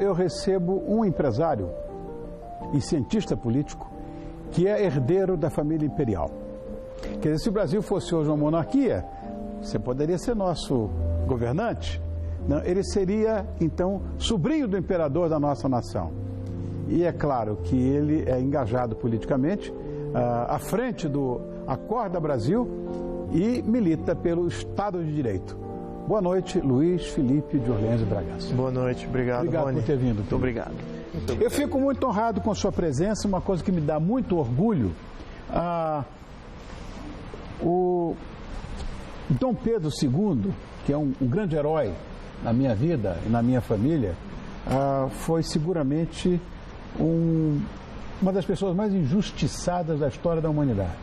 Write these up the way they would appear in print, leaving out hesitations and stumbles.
Eu recebo um empresário e cientista político que é herdeiro da família imperial. Quer dizer, se o Brasil fosse hoje uma monarquia, você poderia ser nosso governante. Não, ele seria, então, sobrinho do imperador da nossa nação. E é claro que ele é engajado politicamente, à frente do Acorda Brasil e milita pelo Estado de Direito. Boa noite, Luiz Felipe de Orleans e Bragança. Boa noite, obrigado, Obrigado Rony. por ter vindo. Muito obrigado. Eu fico muito honrado com sua presença, uma coisa que me dá muito orgulho. O Dom Pedro II, que é um grande herói na minha vida e na minha família, foi seguramente uma das pessoas mais injustiçadas da história da humanidade.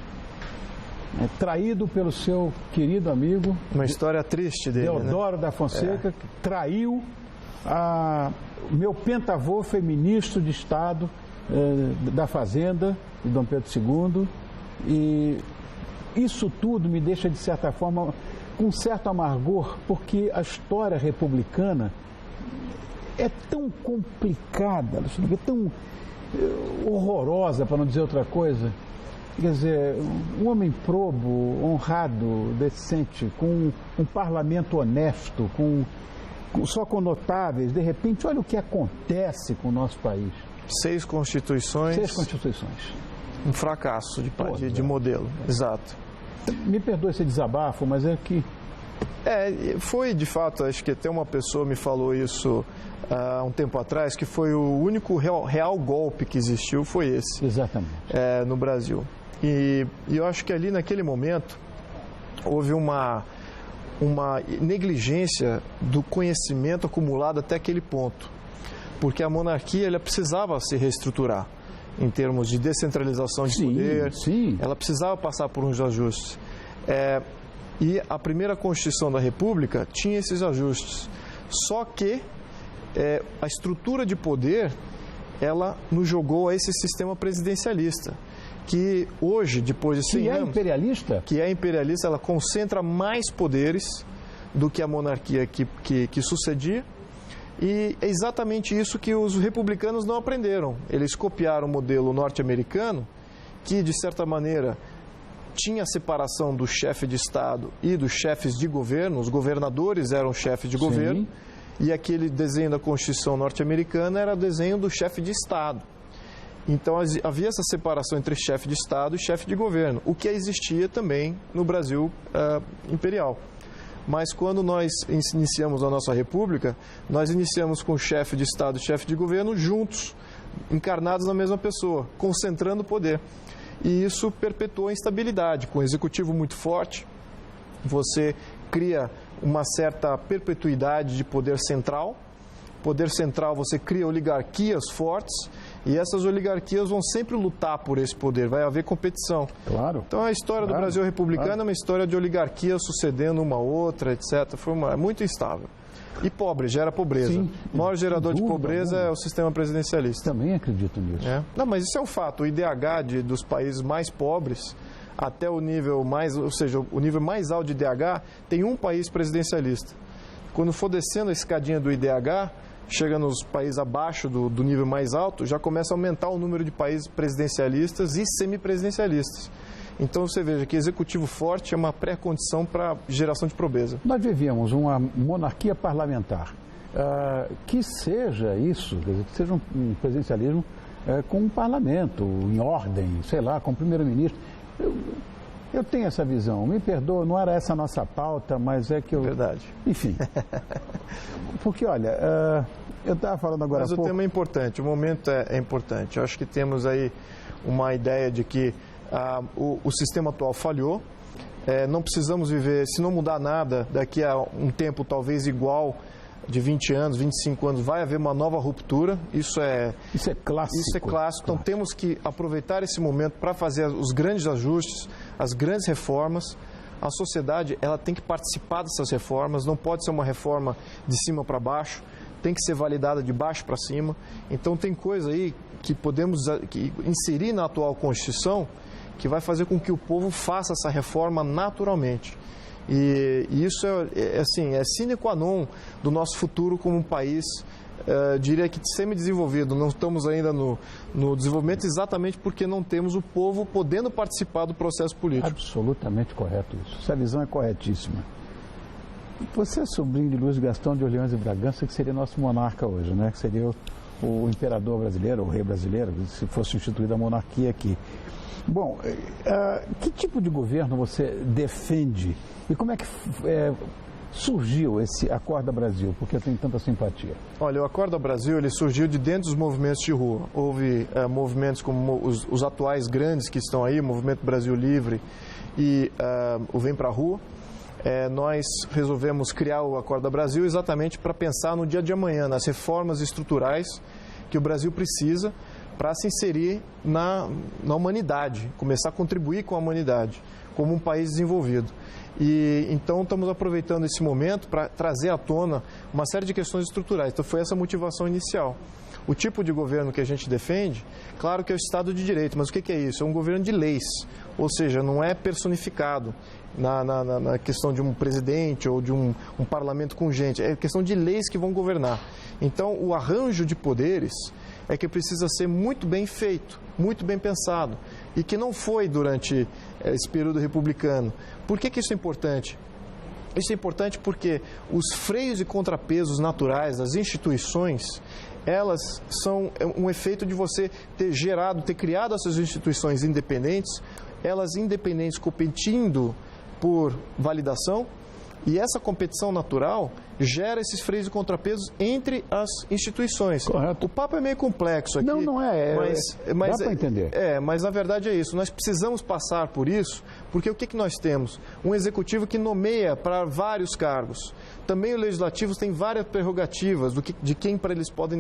Traído pelo seu querido amigo... Uma história triste dele, Deodoro da Fonseca, que traiu. Meu pentavô foi ministro de Estado da Fazenda, de Dom Pedro II, e isso tudo me deixa, de certa forma, com um certo amargor, porque a história republicana é tão complicada, é tão horrorosa, para não dizer outra coisa. Quer dizer, um homem probo, honrado, decente, com um parlamento honesto, só com notáveis, de repente, olha o que acontece com o nosso país. 6 constituições. 6 constituições. Um fracasso de modelo, exato. Me perdoe esse desabafo, mas é que... Foi de fato, acho que até uma pessoa me falou isso há um tempo atrás, que foi o único real golpe que existiu, foi esse. Exatamente. No Brasil. E eu acho que ali naquele momento houve uma negligência do conhecimento acumulado até aquele ponto. Porque a monarquia ela precisava se reestruturar em termos de descentralização de poder. Sim. Ela precisava passar por uns ajustes. E a primeira Constituição da República tinha esses ajustes. Só que a estrutura de poder, ela nos jogou a esse sistema presidencialista, que hoje, depois de 100 anos... Que é imperialista, ela concentra mais poderes do que a monarquia que sucedia. E é exatamente isso que os republicanos não aprenderam. Eles copiaram o modelo norte-americano, que, de certa maneira, tinha a separação do chefe de Estado e dos chefes de governo. Os governadores eram chefes de governo. E aquele desenho da Constituição norte-americana era o desenho do chefe de Estado. Então havia essa separação entre chefe de Estado e chefe de governo, o que existia também no Brasil imperial. Mas quando nós iniciamos a nossa república, nós iniciamos com o chefe de Estado e chefe de governo juntos, encarnados na mesma pessoa, concentrando o poder. E isso perpetuou a instabilidade. Com o executivo muito forte, você cria uma certa perpetuidade de poder central. Poder central, você cria oligarquias fortes, e essas oligarquias vão sempre lutar por esse poder, vai haver competição. Claro. Então a história do Brasil republicano é uma história de oligarquias sucedendo uma outra, etc. Foi muito instável. E pobre, gera pobreza. Sim, o maior gerador de pobreza é o sistema presidencialista. Também acredito nisso. Não, mas isso é um fato. O IDH dos países mais pobres, até o nível mais, ou seja, o nível mais alto de IDH, tem um país presidencialista. Quando for descendo a escadinha do IDH, chega nos países abaixo do nível mais alto, já começa a aumentar o número de países presidencialistas e semipresidencialistas. Então você veja que executivo forte é uma pré-condição para geração de pobreza. Nós vivíamos uma monarquia parlamentar. Que seja isso, quer dizer, que seja um presidencialismo com um parlamento, em ordem, sei lá, com o primeiro-ministro. Eu tenho essa visão, me perdoa, não era essa a nossa pauta, mas é que eu... Verdade. Enfim, porque olha, eu estava falando agora há pouco... Mas o tema é importante, o momento é importante. Eu acho que temos aí uma ideia de que o sistema atual falhou, não precisamos viver, se não mudar nada, daqui a um tempo talvez igual, de 20 anos, 25 anos, vai haver uma nova ruptura. Isso é clássico. Isso é clássico. Então temos que aproveitar esse momento para fazer os grandes ajustes, as grandes reformas. A sociedade ela tem que participar dessas reformas, não pode ser uma reforma de cima para baixo, tem que ser validada de baixo para cima. Então tem coisa aí que podemos inserir na atual Constituição que vai fazer com que o povo faça essa reforma naturalmente. E isso é sine qua non do nosso futuro como um país diria que semi-desenvolvido, não estamos ainda no desenvolvimento exatamente porque não temos o povo podendo participar do processo político. Absolutamente correto isso. Essa visão é corretíssima. Você é sobrinho de Luiz Gastão de Orleans e Bragança, que seria nosso monarca hoje, né? Que seria o imperador brasileiro, o rei brasileiro, se fosse instituída a monarquia aqui. Bom, que tipo de governo você defende e como é que surgiu esse Acorda Brasil? Porque eu tenho tanta simpatia. Olha, o Acorda Brasil ele surgiu de dentro dos movimentos de rua. Houve movimentos como os atuais grandes que estão aí, o Movimento Brasil Livre e o Vem Pra Rua. Nós resolvemos criar o Acorda Brasil exatamente para pensar no dia de amanhã, nas reformas estruturais que o Brasil precisa para se inserir na humanidade, começar a contribuir com a humanidade, como um país desenvolvido. E então estamos aproveitando esse momento para trazer à tona uma série de questões estruturais. Então foi essa a motivação inicial. O tipo de governo que a gente defende, claro que é o Estado de Direito, mas o que é isso? É um governo de leis, ou seja, não é personificado na questão de um presidente ou de um parlamento com gente, é questão de leis que vão governar. Então o arranjo de poderes é que precisa ser muito bem feito, muito bem pensado, e que não foi durante esse período republicano. Por que isso é importante? Isso é importante porque os freios e contrapesos naturais das instituições, elas são um efeito de você ter criado essas instituições independentes, elas independentes competindo por validação, e essa competição natural gera esses freios e contrapesos entre as instituições. Correto. O papo é meio complexo aqui. Não é. Mas dá para entender. Mas na verdade é isso. Nós precisamos passar por isso, porque o que nós temos? Um executivo que nomeia para vários cargos. Também o legislativo tem várias prerrogativas de quem para eles podem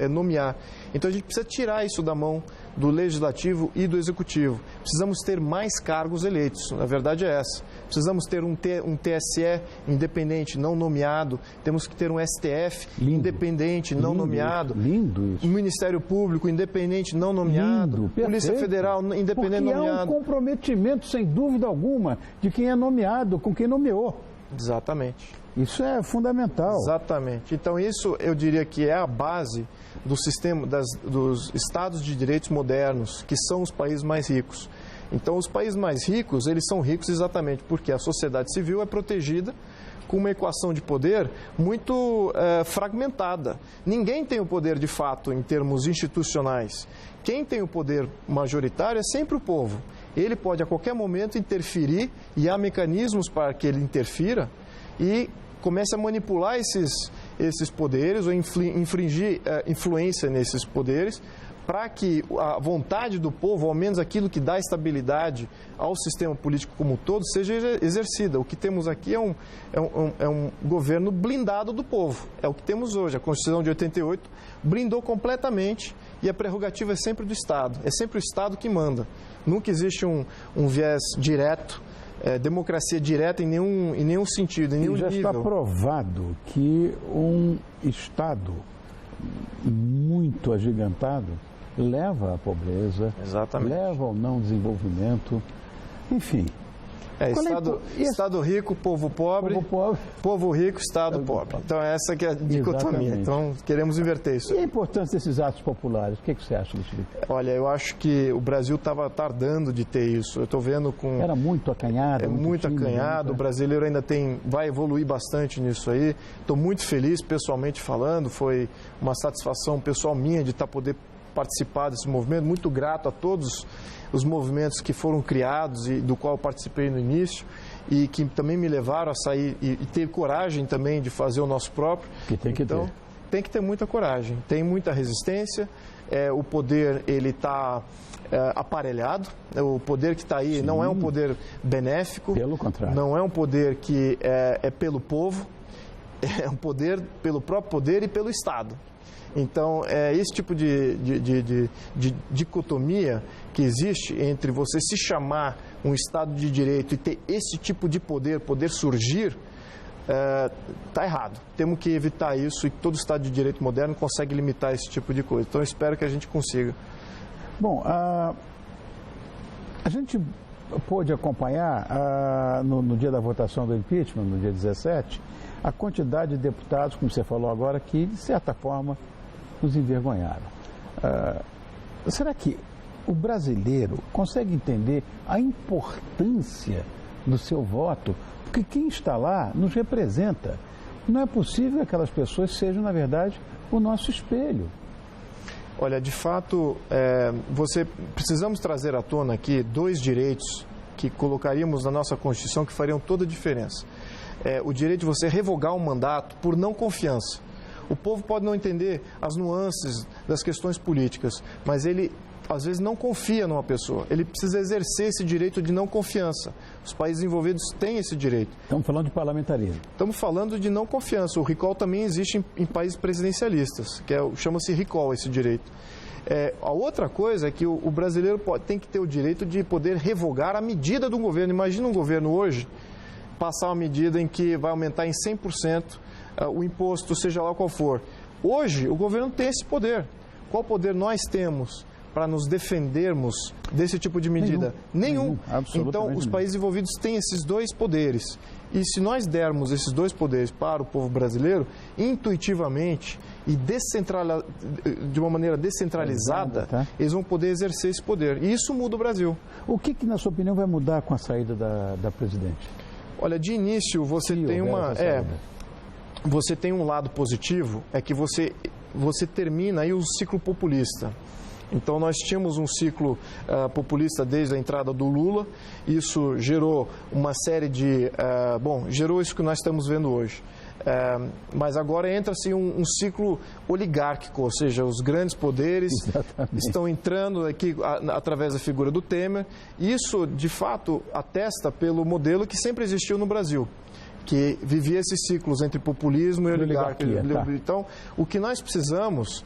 nomear. Então a gente precisa tirar isso da mão do legislativo e do executivo. Precisamos ter mais cargos eleitos. Na verdade é essa. Precisamos ter um TSE independente, não nomeado. Temos que ter um STF independente, não nomeado. Lindo isso. Um Ministério Público independente, não nomeado. Polícia Federal independente, porque nomeado. Há um comprometimento, sem dúvida alguma, de quem é nomeado com quem nomeou. Exatamente. Isso é fundamental. Exatamente. Então isso eu diria que é a base do sistema dos estados de direitos modernos, que são os países mais ricos. Então os países mais ricos, eles são ricos exatamente porque a sociedade civil é protegida com uma equação de poder muito fragmentada. Ninguém tem o poder de fato em termos institucionais. Quem tem o poder majoritário é sempre o povo. Ele pode a qualquer momento interferir e há mecanismos para que ele interfira e comece a manipular esses poderes ou infringir influência nesses poderes para que a vontade do povo, ou ao menos aquilo que dá estabilidade ao sistema político como um todo, seja exercida. O que temos aqui é um governo blindado do povo. É o que temos hoje. A Constituição de 88 blindou completamente e a prerrogativa é sempre do Estado. É sempre o Estado que manda. Nunca existe um viés direto, democracia direta em nenhum sentido, em nenhum nível. Já está provado que um Estado muito agigantado leva à pobreza, exatamente, leva ao não desenvolvimento, enfim. Estado rico, povo pobre, povo rico, Estado pobre. Então essa que é a dicotomia. Exatamente. Então queremos inverter isso. E a importância desses atos populares? O que você acha, Luiz Felipe? Olha, eu acho que o Brasil estava tardando de ter isso. Eu estou vendo com... Era muito acanhado. Muito acanhado. O brasileiro ainda vai evoluir bastante nisso aí. Estou muito feliz, pessoalmente falando. Foi uma satisfação pessoal minha de poder participar desse movimento. Muito grato a todos os movimentos que foram criados e do qual eu participei no início e que também me levaram a sair e ter coragem também de fazer o nosso próprio. Então, tem que ter muita coragem, tem muita resistência, o poder ele está aparelhado, o poder que está aí não é um poder benéfico, pelo contrário, não é um poder que é pelo povo, é um poder pelo próprio poder e pelo Estado. Então, esse tipo de dicotomia que existe entre você se chamar um Estado de Direito e ter esse tipo de poder surgir, está errado. Temos que evitar isso e todo Estado de Direito moderno consegue limitar esse tipo de coisa. Então, eu espero que a gente consiga. Bom, a gente pôde acompanhar no dia da votação do impeachment, no dia 17, a quantidade de deputados, como você falou agora, que, de certa forma, nos envergonharam. Será que o brasileiro consegue entender a importância do seu voto? Porque quem está lá nos representa. Não é possível que aquelas pessoas sejam, na verdade, o nosso espelho. Olha, de fato, precisamos trazer à tona aqui 2 direitos que colocaríamos na nossa Constituição que fariam toda a diferença. O direito de você revogar um mandato por não confiança. O povo pode não entender as nuances das questões políticas, mas ele, às vezes, não confia numa pessoa. Ele precisa exercer esse direito de não confiança. Os países envolvidos têm esse direito. Estamos falando de parlamentarismo. Estamos falando de não confiança. O recall também existe em países presidencialistas, que chama-se recall esse direito. A outra coisa é que o brasileiro tem que ter o direito de poder revogar a medida do governo. Imagina um governo hoje passar uma medida em que vai aumentar em 100% o imposto, seja lá qual for. Hoje, o governo tem esse poder. Qual poder nós temos para nos defendermos desse tipo de medida? Nenhum. Então, os países envolvidos têm esses 2 poderes. E se nós dermos esses 2 poderes para o povo brasileiro, intuitivamente e de uma maneira descentralizada, eles vão poder exercer esse poder. E isso muda o Brasil. O que, na sua opinião, vai mudar com a saída da presidente? Olha, de início, você tem um lado positivo, é que você termina aí o ciclo populista. Então, nós tínhamos um ciclo populista desde a entrada do Lula. Isso gerou uma série de... gerou isso que nós estamos vendo hoje. Mas agora entra-se um ciclo oligárquico, ou seja, os grandes poderes estão entrando aqui através da figura do Temer. Isso, de fato, atesta pelo modelo que sempre existiu no Brasil, que vivia esses ciclos entre populismo e oligarquia. Então, o que nós precisamos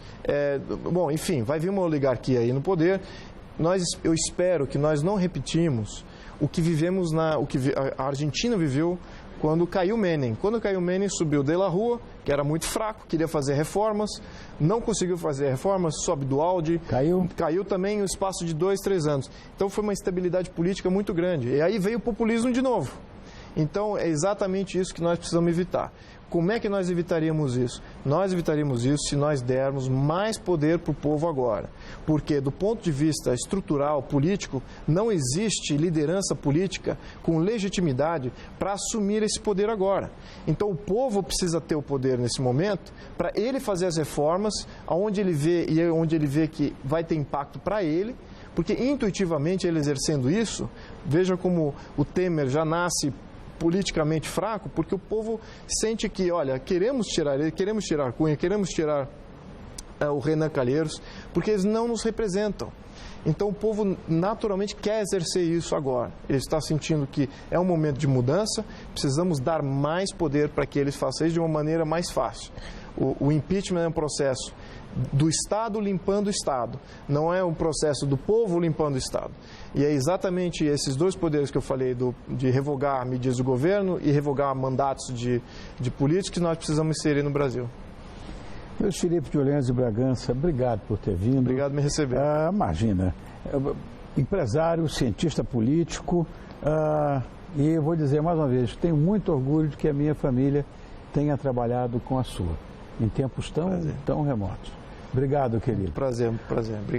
vai vir uma oligarquia aí no poder. Eu espero que nós não repetimos o que vivemos o que a Argentina viveu quando caiu Menem. Quando caiu Menem, subiu De La Rúa, que era muito fraco, queria fazer reformas, não conseguiu fazer reformas, sobe do Aldi. Caiu também no espaço de 2, 3 anos. Então, foi uma instabilidade política muito grande. E aí veio o populismo de novo. Então, é exatamente isso que nós precisamos evitar. Como é que nós evitaríamos isso? Nós evitaríamos isso se nós dermos mais poder para o povo agora. Porque, do ponto de vista estrutural, político, não existe liderança política com legitimidade para assumir esse poder agora. Então, o povo precisa ter o poder nesse momento para ele fazer as reformas onde ele vê que vai ter impacto para ele. Porque, intuitivamente, ele exercendo isso, veja como o Temer já nasce politicamente fraco, porque o povo sente que, olha, queremos tirar ele, queremos tirar Cunha, queremos tirar o Renan Calheiros, porque eles não nos representam. Então o povo naturalmente quer exercer isso agora. Ele está sentindo que é um momento de mudança, precisamos dar mais poder para que eles façam isso de uma maneira mais fácil. O impeachment é um processo do Estado limpando o Estado, não é um processo do povo limpando o Estado. E é exatamente esses 2 poderes que eu falei, de revogar medidas do governo e revogar mandatos de políticos, que nós precisamos inserir no Brasil. Luiz Felipe de Orleans de Bragança, obrigado por ter vindo. Obrigado por me receber. Imagina, empresário, cientista político, e eu vou dizer mais uma vez, tenho muito orgulho de que a minha família tenha trabalhado com a sua, em tempos tão remotos. Obrigado, querido. Prazer. Obrigado.